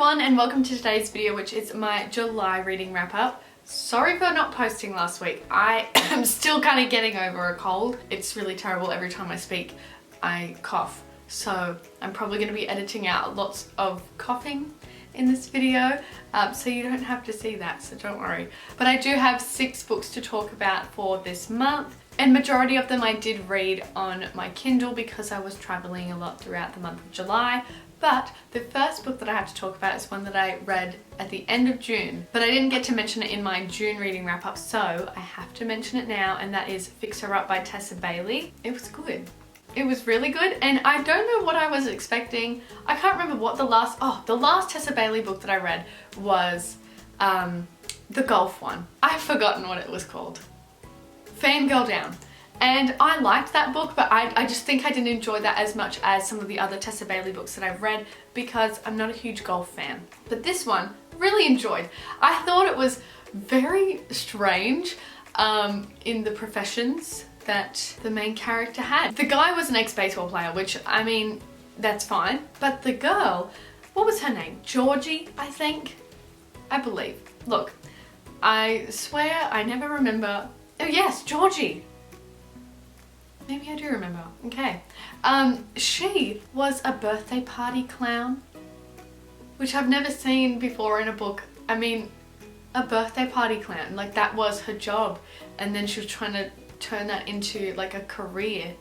everyone and welcome to today's video, which is my July reading wrap up. Sorry for not posting last week. I am still kind of getting over a cold. It's really terrible. Every time I speak I cough, so I'm probably going to be editing out lots of coughing in this video, so you don't have to see that, so don't worry. But I do have 6 books to talk about for this month, and majority of them I did read on my Kindle because I was traveling a lot throughout the month of July. But the first book that I have to talk about is one that I read at the end of June, but I didn't get to mention it in my June reading wrap up, so I have to mention it now, and that is Fix Her Up by Tessa Bailey. It was good. It was really good, and I don't know what I was expecting. I can't remember what the last Tessa Bailey book that I read was the golf one. I've forgotten what it was called. Fangirl Down. And I liked that book, but I just think I didn't enjoy that as much as some of the other Tessa Bailey books that I've read because I'm not a huge golf fan. But this one, really enjoyed. I thought it was very strange in the professions that the main character had. The guy was an ex-baseball player, which, I mean, that's fine. But the girl, what was her name? Georgie, I think? I believe. Look, I swear I never remember. Oh yes, Georgie. Maybe I do remember. Okay. She was a birthday party clown, which I've never seen before in a book. I mean, a birthday party clown, like that was her job, and then she was trying to turn that into like a career.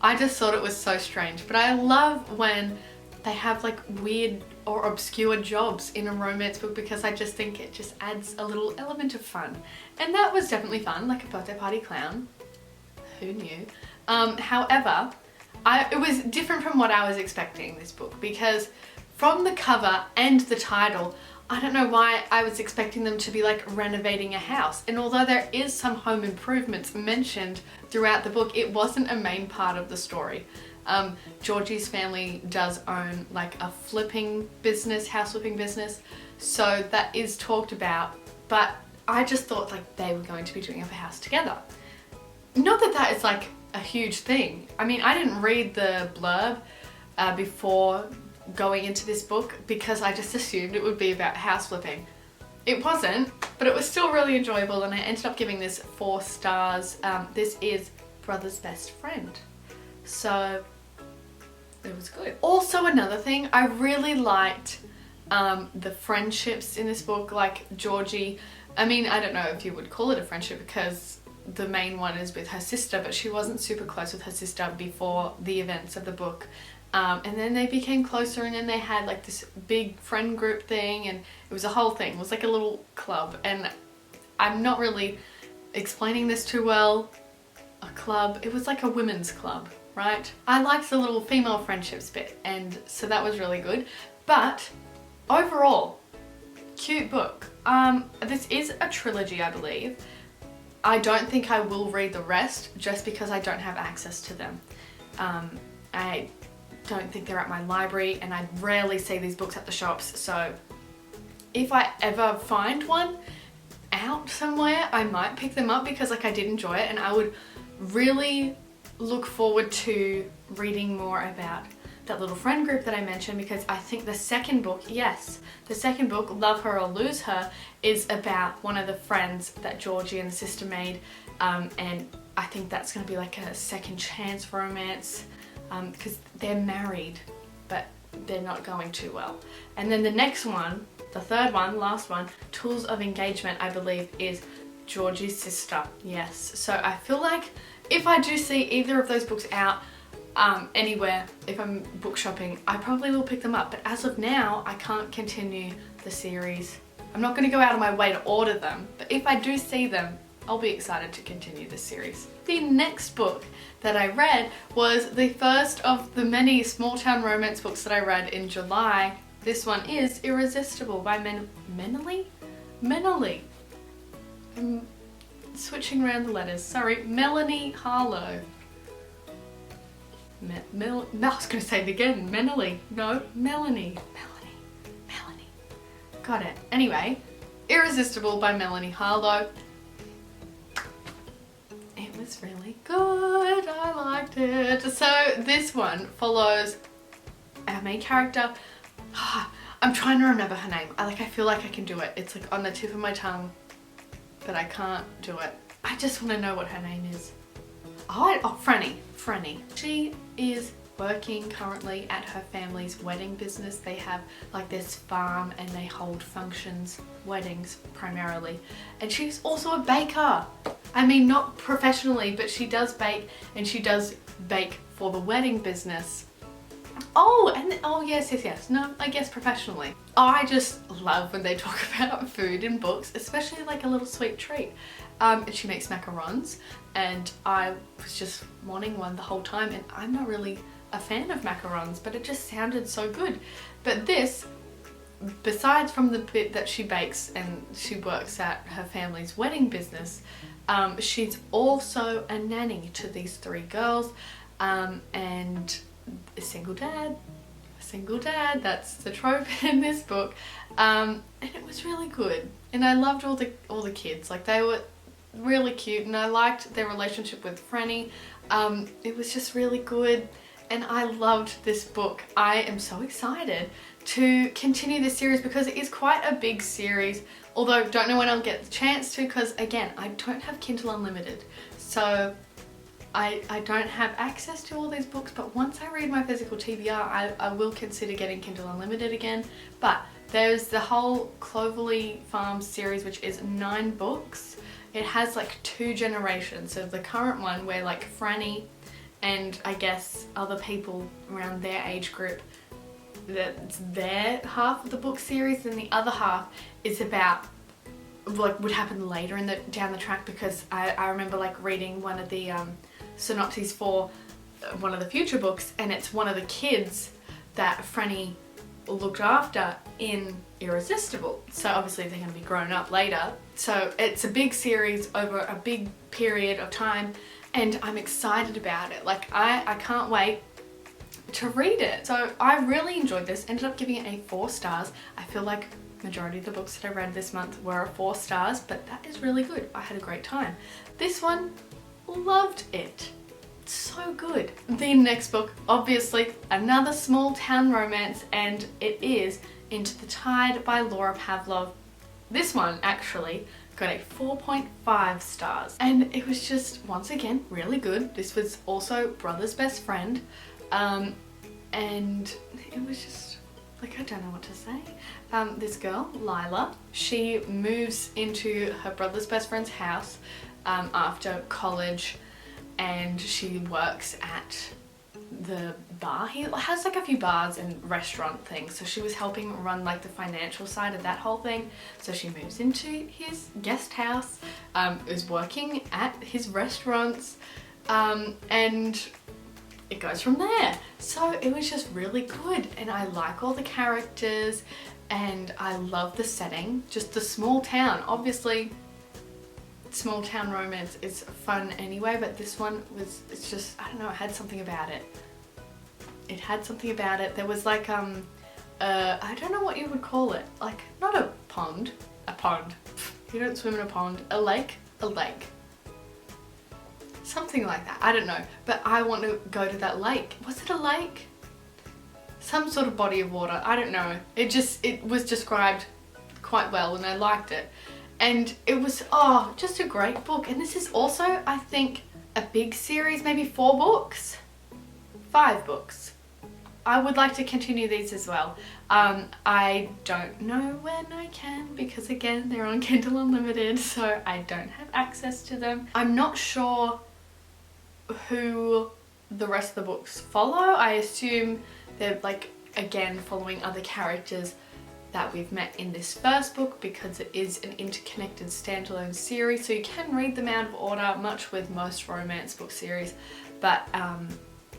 I just thought it was so strange, but I love when they have like weird or obscure jobs in a romance book because I just think it just adds a little element of fun. And that was definitely fun, like a birthday party clown. Who knew? However, it was different from what I was expecting this book, because from the cover and the title, I don't know why I was expecting them to be like renovating a house. And although there is some home improvements mentioned throughout the book, it wasn't a main part of the story. Georgie's family does own like a flipping business, house flipping business, so that is talked about, but I just thought like they were going to be doing up a house together. Not that that is like a huge thing. I mean, I didn't read the blurb before going into this book because I just assumed it would be about house flipping. It wasn't, but it was still really enjoyable, and I ended up giving this 4 stars. This is Brother's Best Friend, so it was good. Also, another thing, I really liked the friendships in this book, like Georgie. I mean, I don't know if you would call it a friendship because the main one is with her sister, but she wasn't super close with her sister before the events of the book. And then they became closer, and then they had like this big friend group thing, and it was a whole thing. It was like a little club, and I'm not really explaining this too well. A club, it was like a women's club, right? I liked the little female friendships bit, and so that was really good. But overall, cute book. This is a trilogy, I believe. I don't think I will read the rest just because I don't have access to them. I don't think they're at my library, and I rarely see these books at the shops, so if I ever find one out somewhere, I might pick them up because like I did enjoy it, and I would really look forward to reading more about that little friend group that I mentioned, because I think the second book, yes, the second book, Love Her or Lose Her, is about one of the friends that Georgie and the sister made, and I think that's going to be like a second chance romance, because they're married but they're not going too well. And then the next one, the third one, last one, Tools of Engagement, I believe is Georgie's sister. Yes, so I feel like if I do see either of those books out anywhere, if I'm book shopping, I probably will pick them up, but as of now I can't continue the series. I'm not going to go out of my way to order them, but if I do see them, I'll be excited to continue this series. The next book that I read was the first of the many small town romance books that I read in July. This one is Irresistible by Menally. I'm switching around the letters, sorry, Melanie Harlow. I was going to say it again, Menally. No, Melanie. Got it. Anyway, Irresistible by Melanie Harlow. It was really good. I liked it. So this one follows our main character. I'm trying to remember her name. I feel like I can do it. It's like on the tip of my tongue, but I can't do it. I just want to know what her name is. Oh, Franny. She is working currently at her family's wedding business. They have like this farm and they hold functions, weddings primarily. And she's also a baker. I mean, not professionally, but she does bake, and she does bake for the wedding business. Oh, yes. No, I guess professionally. I just love when they talk about food in books, especially like a little sweet treat. And she makes macarons, and I was just wanting one the whole time, and I'm not really a fan of macarons, but it just sounded so good. But this, besides from the bit that she bakes and she works at her family's wedding business, she's also a nanny to these 3 girls, and a single dad, that's the trope in this book. And it was really good, and I loved all the kids. Like, they were really cute, and I liked their relationship with Franny. It was just really good, and I loved this book. I am so excited to continue this series because it is quite a big series, although don't know when I'll get the chance to, because again, I don't have Kindle Unlimited, so I don't have access to all these books. But once I read my physical TBR, I will consider getting Kindle Unlimited again. But there's the whole Cloverleaf Farms series, which is 9 books. It has like 2 generations. So the current one where like Franny and I guess other people around their age group, that's their half of the book series, and the other half is about like would happen later down the track, because I remember like reading one of the synopses for one of the future books, and it's one of the kids that Franny looked after in Irresistible. So obviously they're going to be grown up later. So it's a big series over a big period of time, and I'm excited about it. Like, I can't wait to read it. So I really enjoyed this. Ended up giving it a 4 stars. I feel like majority of the books that I read this month were 4 stars, but that is really good. I had a great time. This one, loved it. So good. The next book, obviously another small town romance, and it is Into the Tide by Laura Pavlov. This one actually got a 4.5 stars, and it was just, once again, really good. This was also Brother's Best Friend, and it was just like, I don't know what to say. This girl, Lila, she moves into her brother's best friend's house after college, and she works at the bar. He has like a few bars and restaurant things, so she was helping run like the financial side of that whole thing. So she moves into his guest house, is working at his restaurants, and it goes from there. So it was just really good, and I like all the characters, and I love the setting, just the small town. Obviously small town romance is fun anyway, but this one was, it's just, I don't know, it had something about it. It had something about it. There was like I don't know what you would call it, like not a pond, you don't swim in a pond, a lake, something like that, I don't know, but I want to go to that lake. Was it a lake? Some sort of body of water, I don't know. It was described quite well, and I liked it. And it was, oh, just a great book. And this is also, I think, a big series, maybe 4 books? 5 books. I would like to continue these as well. I don't know when I can, because again, they're on Kindle Unlimited, so I don't have access to them. I'm not sure who the rest of the books follow. I assume they're like, again, following other characters that we've met in this first book, because it is an interconnected standalone series, so you can read them out of order, much with most romance book series, but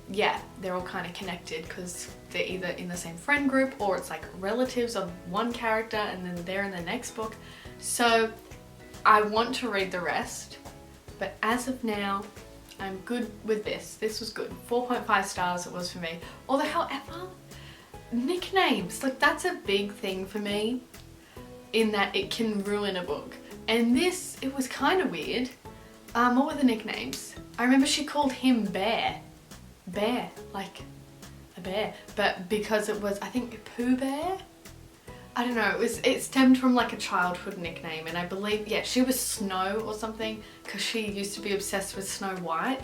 yeah, they're all kind of connected because they're either in the same friend group, or it's like relatives of one character and then they're in the next book. So I want to read the rest, but as of now, I'm good with this. This was good. 4.5 stars it was for me. Although, however, nicknames, like that's a big thing for me, in that it can ruin a book. And this, it was kind of weird. What were the nicknames? I remember she called him Bear, like a bear, but because it was, I think, Pooh Bear, I don't know, it stemmed from like a childhood nickname, and I believe, yeah, she was Snow or something, because she used to be obsessed with Snow White.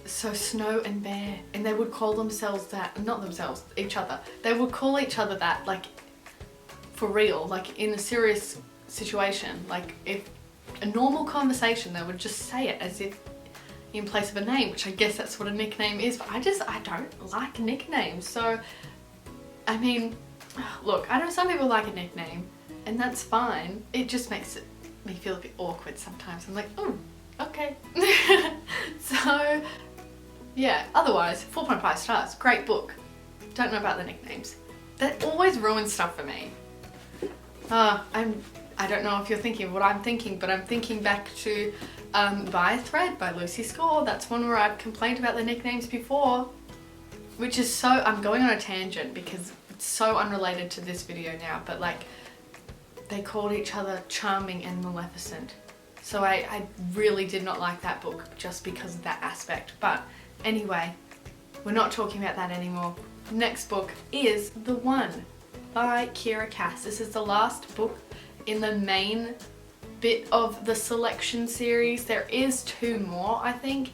So Snow and Bear, and they would call themselves that, not themselves, each other. They would call each other that, like, for real, like in a serious situation. Like if a normal conversation, they would just say it as if in place of a name, which I guess that's what a nickname is, but I don't like nicknames. So, I mean, look, I know some people like a nickname, and that's fine. It just makes me feel a bit awkward sometimes. I'm like, oh, okay. So, yeah, otherwise, 4.5 stars, great book. Don't know about the nicknames. That always ruins stuff for me. I don't know if you're thinking what I'm thinking, but I'm thinking back to By a Thread by Lucy Score. That's one where I've complained about the nicknames before, which is so, I'm going on a tangent because it's so unrelated to this video now, but like, they called each other Charming and Maleficent. So I really did not like that book just because of that aspect. But anyway, we're not talking about that anymore. Next book is The One by Kira Cass. This is the last book in the main bit of the selection series. There is 2 more, I think,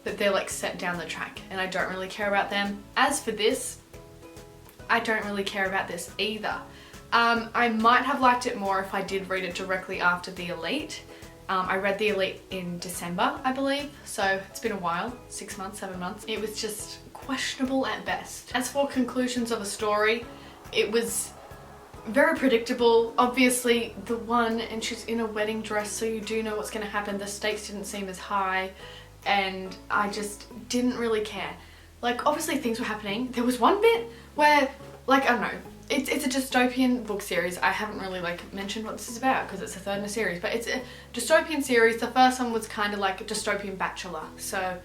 but they're like set down the track, and I don't really care about them. As for this, I don't really care about this either. I might have liked it more if I did read it directly after The Elite. I read The Elite in December, I believe, so it's been a while, 6 months, 7 months. It was just questionable at best. As for conclusions of a story, it was very predictable. Obviously, the one, and she's in a wedding dress, so you do know what's going to happen. The stakes didn't seem as high, and I just didn't really care. Like, obviously things were happening. There was one bit where, like, I don't know, it's a dystopian book series. I haven't really like mentioned what this is about because it's the 3rd in a series, but it's a dystopian series. The first one was kind of like a dystopian bachelor. So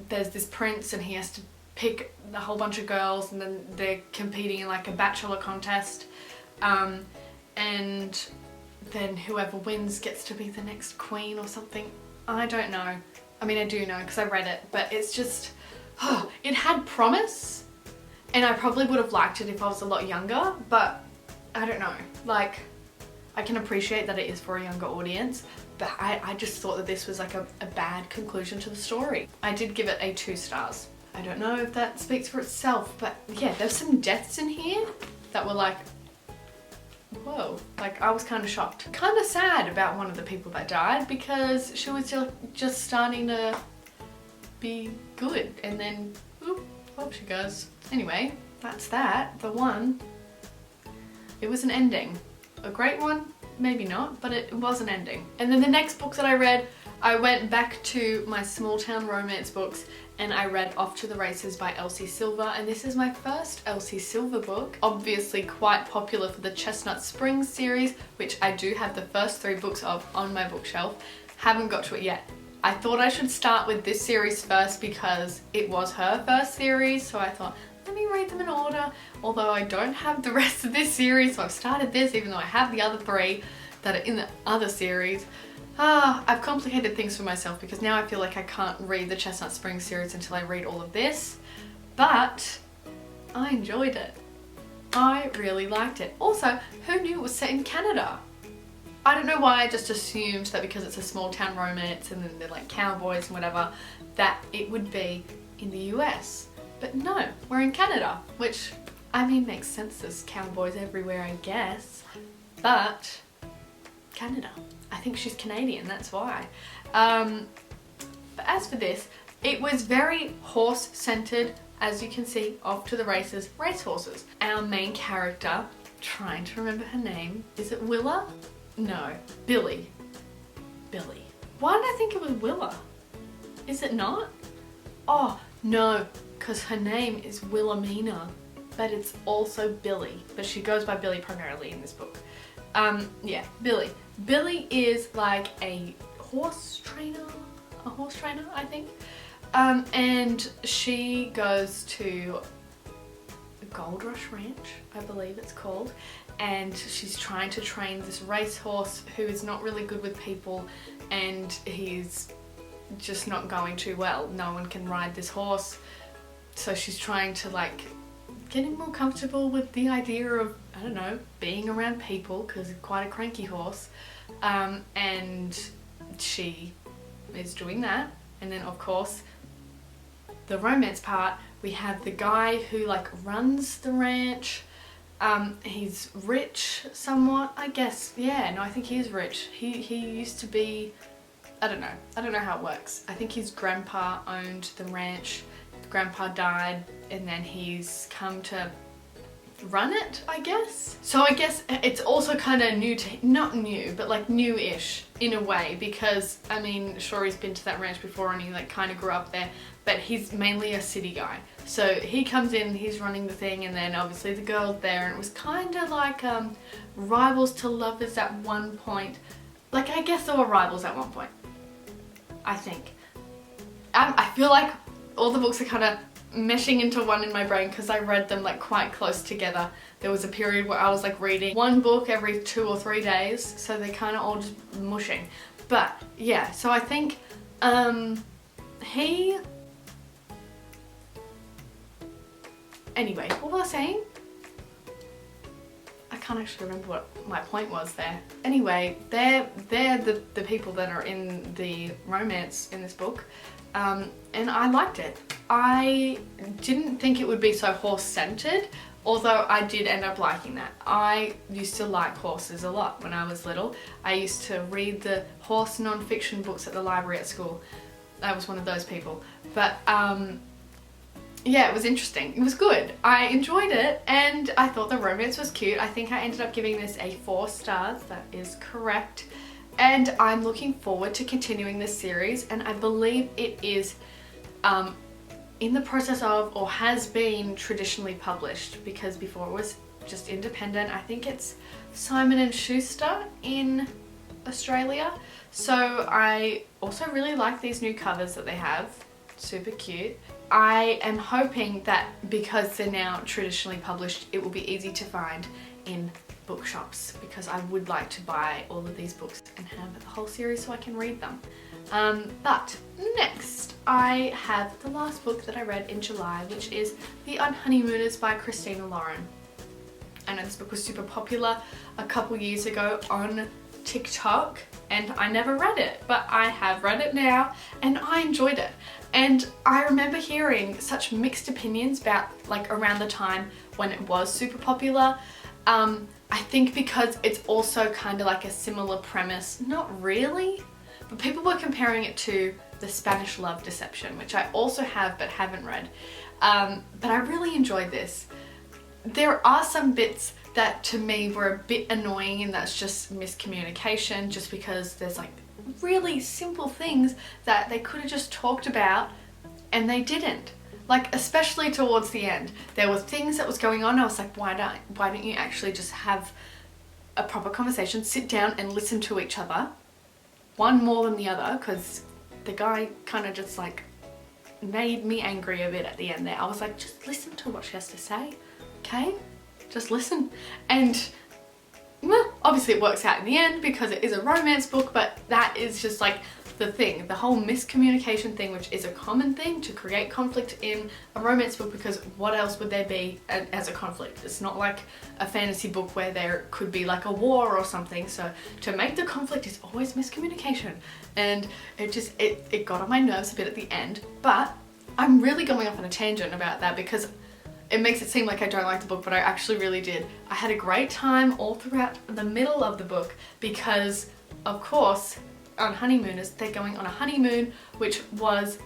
there's this prince, and he has to pick a whole bunch of girls, and then they're competing in like a bachelor contest, and then whoever wins gets to be the next queen or something. I don't know. I mean, I do know because I read it, but it's just, it had promise, and I probably would have liked it if I was a lot younger, but I don't know. Like, I can appreciate that it is for a younger audience, but I just thought that this was like a bad conclusion to the story. I did give it a 2 stars. I don't know if that speaks for itself, but yeah, there's some deaths in here that were like, whoa, like I was kind of shocked. Kind of sad about one of the people that died because she was just starting to be good, and then whoop, off she goes. Anyway, that's that. The One. It was an ending. A great one? Maybe not, but it was an ending. And then the next book that I read, I went back to my small town romance books, and I read Off to the Races by Elsie Silver, and this is my first Elsie Silver book. Obviously quite popular for the Chestnut Springs series, which I do have the first 3 books of on my bookshelf. Haven't got to it yet. I thought I should start with this series first because it was her first series, so I thought, let me read them in order. Although I don't have the rest of this series, so I've started this even though I have the other 3 that are in the other series. I've complicated things for myself because now I feel like I can't read the Chestnut Springs series until I read all of this, but I enjoyed it. I really liked it. Also, who knew it was set in Canada? I don't know why I just assumed that because it's a small town romance and then they're like cowboys and whatever, that it would be in the US. But no, we're in Canada, which, I mean, makes sense. There's cowboys everywhere, I guess, but Canada. I think she's Canadian, that's why. But as for this, it was very horse-centered, as you can see, Off to the Races, racehorses. Our main character, trying to remember her name, is it Willa? No, Billy. Billy. Why did I think it was Willa? Is it not? Oh, no, because her name is Wilhelmina, but it's also Billy, but she goes by Billy primarily in this book. Yeah, Billy. Billy is like a horse trainer, I think. And she goes to Gold Rush Ranch, I believe it's called, and she's trying to train this racehorse who is not really good with people, and he's just not going too well. No one can ride this horse, so she's trying to like getting more comfortable with the idea of, I don't know, being around people, because he's quite a cranky horse, and she is doing that. And then of course the romance part, we have the guy who like runs the ranch. He's rich somewhat, I guess. Yeah, no, I think he is rich. He used to be, I don't know how it works. I think his grandpa owned the ranch. Grandpa died, and then he's come to run it, I guess. So I guess it's also kind of new to, not new, but like new-ish in a way, because I mean, sure, he's been to that ranch before and he like kind of grew up there, but he's mainly a city guy. So he comes in, he's running the thing, and then obviously the girl's there, and it was kind of like rivals to lovers at one point. Like, I guess there were rivals at one point, I think. I feel like all the books are kind of meshing into one in my brain because I read them like quite close together. There was a period where I was like reading one book every 2 or 3 days, so they're kind of all just mushing. But yeah, so I think anyway, what was I saying? I can't actually remember what my point was there. Anyway, they're the people that are in the romance in this book, and I liked it. I didn't think it would be so horse-centered, although I did end up liking that. I used to like horses a lot when I was little. I used to read the horse non-fiction books at the library at school. I was one of those people. But yeah, it was interesting. It was good. I enjoyed it, and I thought the romance was cute. I think I ended up giving this a 4 stars. That is correct. And I'm looking forward to continuing this series, and I believe it is in the process of, or has been, traditionally published, because before it was just independent. I think it's Simon & Schuster in Australia. So I also really like these new covers that they have. Super cute. I am hoping that because they're now traditionally published, it will be easy to find in bookshops, because I would like to buy all of these books and have the whole series so I can read them. But next I have the last book that I read in July, which is The Unhoneymooners by Christina Lauren. I know this book was super popular a couple years ago on TikTok, and I never read it, but I have read it now and I enjoyed it. And I remember hearing such mixed opinions about, like, around the time when it was super popular. I think because it's also kind of like a similar premise, not really, but people were comparing it to The Spanish Love Deception, which I also have but haven't read. But I really enjoyed this. There are some bits that to me were a bit annoying, and that's just miscommunication, just because there's like really simple things that they could have just talked about and they didn't. Like, especially towards the end, there were things that was going on. I was like, why don't you actually just have a proper conversation, sit down and listen to each other, one more than the other, because the guy kind of just like made me angry a bit at the end there. I was like, just listen to what she has to say, okay? Just listen. And well, obviously it works out in the end because it is a romance book, but that is just like the thing, the whole miscommunication thing, which is a common thing to create conflict in a romance book, because what else would there be as a conflict? It's not like a fantasy book where there could be like a war or something. So to make the conflict is always miscommunication, and it got on my nerves a bit at the end. But I'm really going off on a tangent about that because it makes it seem like I don't like the book, but I actually really did. I had a great time all throughout the middle of the book because, of course, on Honeymooners, they're going on a honeymoon, which was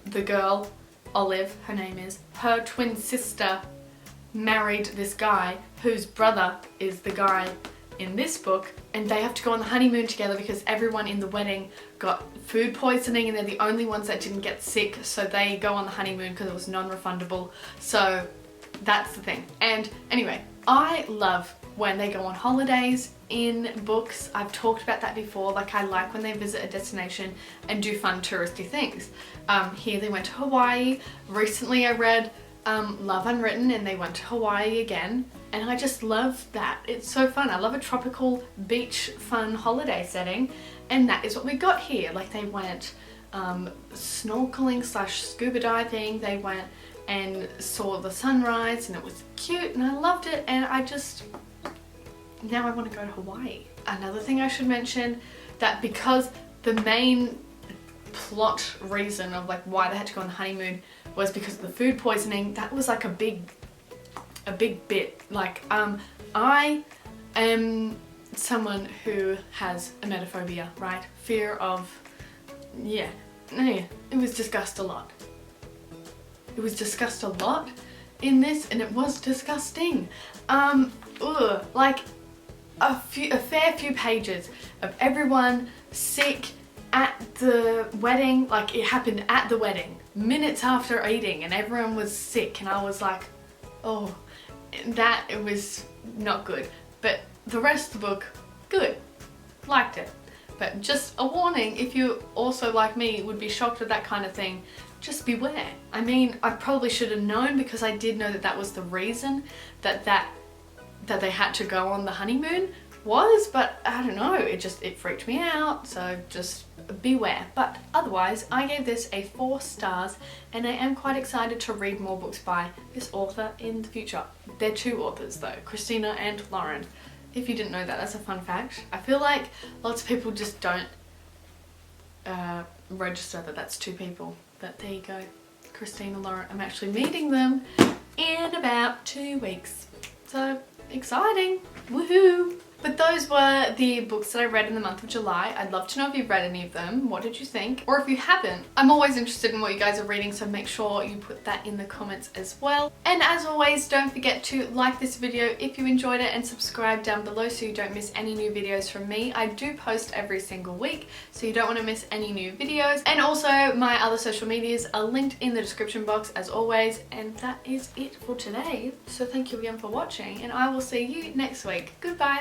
the girl, Olive, her name is, her twin sister married this guy whose brother is the guy in this book, and they have to go on the honeymoon together because everyone in the wedding got food poisoning and they're the only ones that didn't get sick, so they go on the honeymoon because it was non-refundable. So that's the thing. And anyway, I love when they go on holidays in books. I've talked about that before. Like, I like when they visit a destination and do fun touristy things. Here they went to Hawaii. Recently I read Love Unwritten and they went to Hawaii again, and I just love that. It's so fun. I love a tropical beach fun holiday setting, and that is what we got here. Like, they went snorkeling / scuba diving, they went and saw the sunrise, and it was cute and I loved it, and now I want to go to Hawaii. Another thing I should mention, that because the main plot reason of like why they had to go on the honeymoon was because of the food poisoning, that was like a big bit. Like I am someone who has emetophobia, right? Fear of, yeah, it was discussed a lot. It was discussed a lot in this, and it was disgusting. Like a fair few pages of everyone sick at the wedding. Like it happened at the wedding, minutes after eating, and everyone was sick, and I was like, oh, it was not good. But the rest of the book, good, liked it. But just a warning, if you also like me would be shocked at that kind of thing, just beware. I mean, I probably should have known, because I did know that that was the reason that they had to go on the honeymoon was, but I don't know, it freaked me out, so just beware. But otherwise, I gave this a 4 stars, and I am quite excited to read more books by this author in the future. They're 2 authors though, Christina and Lauren. If you didn't know that, that's a fun fact. I feel like lots of people just don't register that that's 2 people. But there you go, Christina, Lauren. I'm actually meeting them in about 2 weeks. So exciting, woohoo! But those were the books that I read in the month of July. I'd love to know if you've read any of them. What did you think? Or if you haven't, I'm always interested in what you guys are reading, so make sure you put that in the comments as well. And as always, don't forget to like this video if you enjoyed it, and subscribe down below so you don't miss any new videos from me. I do post every single week, so you don't want to miss any new videos. And also my other social medias are linked in the description box as always. And that is it for today. So thank you again for watching, and I will see you next week. Goodbye.